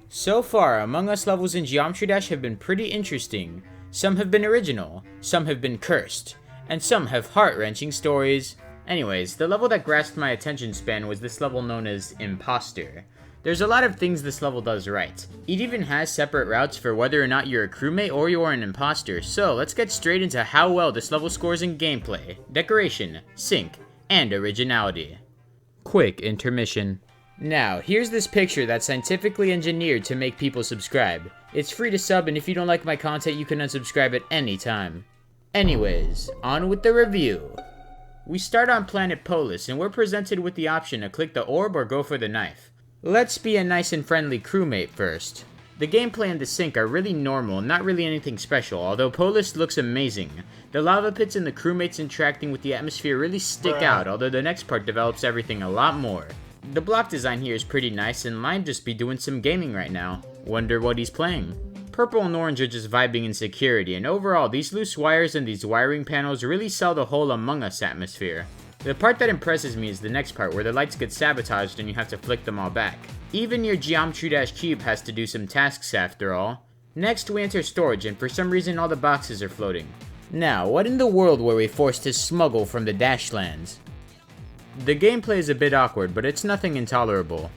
So far, Among Us levels in Geometry Dash have been pretty interesting. Some have been original, some have been cursed, and some have heart-wrenching stories. Anyways, the level that grasped my attention span was this level known as Impostor. There's a lot of things this level does right. It even has separate routes for whether or not you're a crewmate or you're an imposter, so let's get straight into how well this level scores in gameplay, decoration, sync, and originality. Quick intermission. Now, here's this picture that's scientifically engineered to make people subscribe. It's free to sub, and if you don't like my content, you can unsubscribe at any time. Anyways, on with the review. We start on planet Polis, and we're presented with the option to click the orb or go for the knife. Let's be a nice and friendly crewmate first. The gameplay and the sync are really normal, not really anything special, although Polis looks amazing. The lava pits and the crewmates interacting with the atmosphere really stick out, although the next part develops everything a lot more. The block design here is pretty nice, and Lime just be doing some gaming right now. Wonder what he's playing. Purple and orange are just vibing in security, and overall, these loose wires and these wiring panels really sell the whole Among Us atmosphere. The part that impresses me is the next part, where the lights get sabotaged and you have to flick them all back. Even your Geometry Dash cube has to do some tasks after all. Next, we enter storage, and for some reason all the boxes are floating. Now, what in the world were we forced to smuggle from the Dashlands? The gameplay is a bit awkward, but it's nothing intolerable.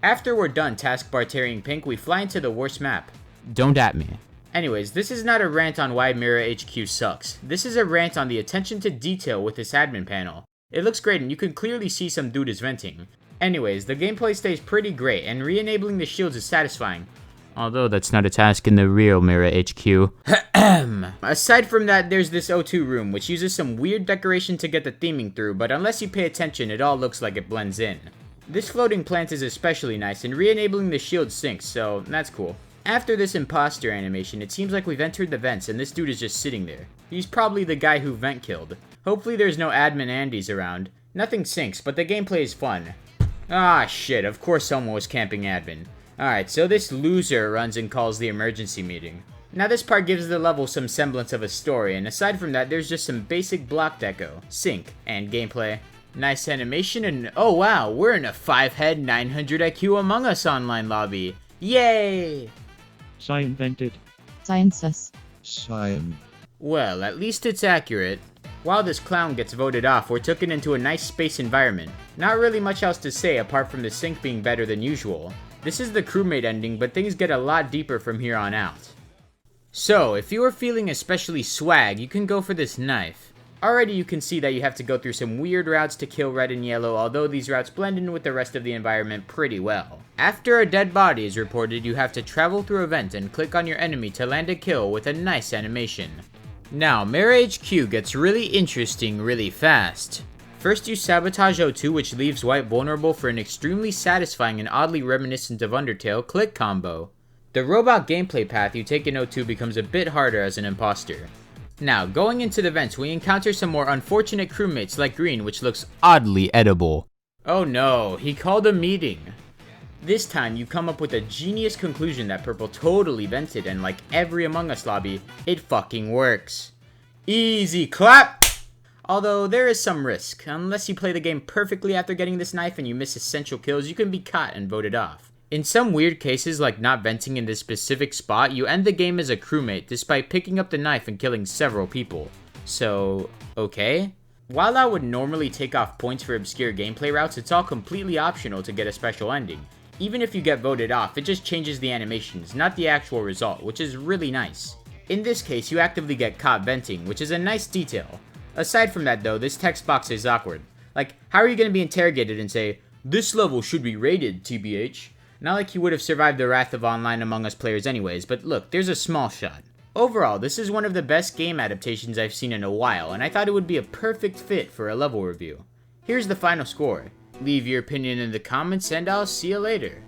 After we're done taskbar tearing pink, we fly into the worst map. Don't at me. Anyways, this is not a rant on why Mirror HQ sucks. This is a rant on the attention to detail with this admin panel. It looks great, and you can clearly see some dude is venting. Anyways, the gameplay stays pretty great, and re-enabling the shields is satisfying. Although that's not a task in the real Mirror HQ. Aside from that, there's this O2 room, which uses some weird decoration to get the theming through, but unless you pay attention, it all looks like it blends in. This floating plant is especially nice, and re-enabling the shield sinks, so that's cool. After this imposter animation, it seems like we've entered the vents, and this dude is just sitting there. He's probably the guy who vent killed. Hopefully there's no admin Andys around. Nothing sinks, but the gameplay is fun. Ah shit, of course someone was camping admin. Alright, so this loser runs and calls the emergency meeting. Now this part gives the level some semblance of a story, and aside from that, there's just some basic block deco, sync, and gameplay. Nice animation, and oh wow, we're in a 5-head 900 IQ Among Us online lobby. Yay! Sci invented. Sciences. Cyan. Well, at least it's accurate. While this clown gets voted off, we're taken into a nice space environment. Not really much else to say apart from the sync being better than usual. This is the crewmate ending, but things get a lot deeper from here on out. So, if you are feeling especially swag, you can go for this knife. Already you can see that you have to go through some weird routes to kill red and yellow, although these routes blend in with the rest of the environment pretty well. After a dead body is reported, you have to travel through a vent and click on your enemy to land a kill with a nice animation. Now, Mirror HQ gets really interesting really fast. First you sabotage O2, which leaves White vulnerable for an extremely satisfying and oddly reminiscent of Undertale click combo. The robot gameplay path you take in O2 becomes a bit harder as an imposter. Now, going into the vents, we encounter some more unfortunate crewmates like Green, which looks oddly edible. Oh no, he called a meeting. This time, you come up with a genius conclusion that Purple totally vented, and like every Among Us lobby, it fucking works. Easy clap! Although, there is some risk. Unless you play the game perfectly after getting this knife and you miss essential kills, you can be caught and voted off. In some weird cases, like not venting in this specific spot, you end the game as a crewmate, despite picking up the knife and killing several people. So, okay? While I would normally take off points for obscure gameplay routes, it's all completely optional to get a special ending. Even if you get voted off, it just changes the animations, not the actual result, which is really nice. In this case, you actively get caught venting, which is a nice detail. Aside from that though, this text box is awkward. Like, how are you going to be interrogated and say, "This level should be rated, TBH"? Not like you would have survived the wrath of online Among Us players anyways, but look, there's a small shot. Overall, this is one of the best game adaptations I've seen in a while, and I thought it would be a perfect fit for a level review. Here's the final score. Leave your opinion in the comments, and I'll see you later.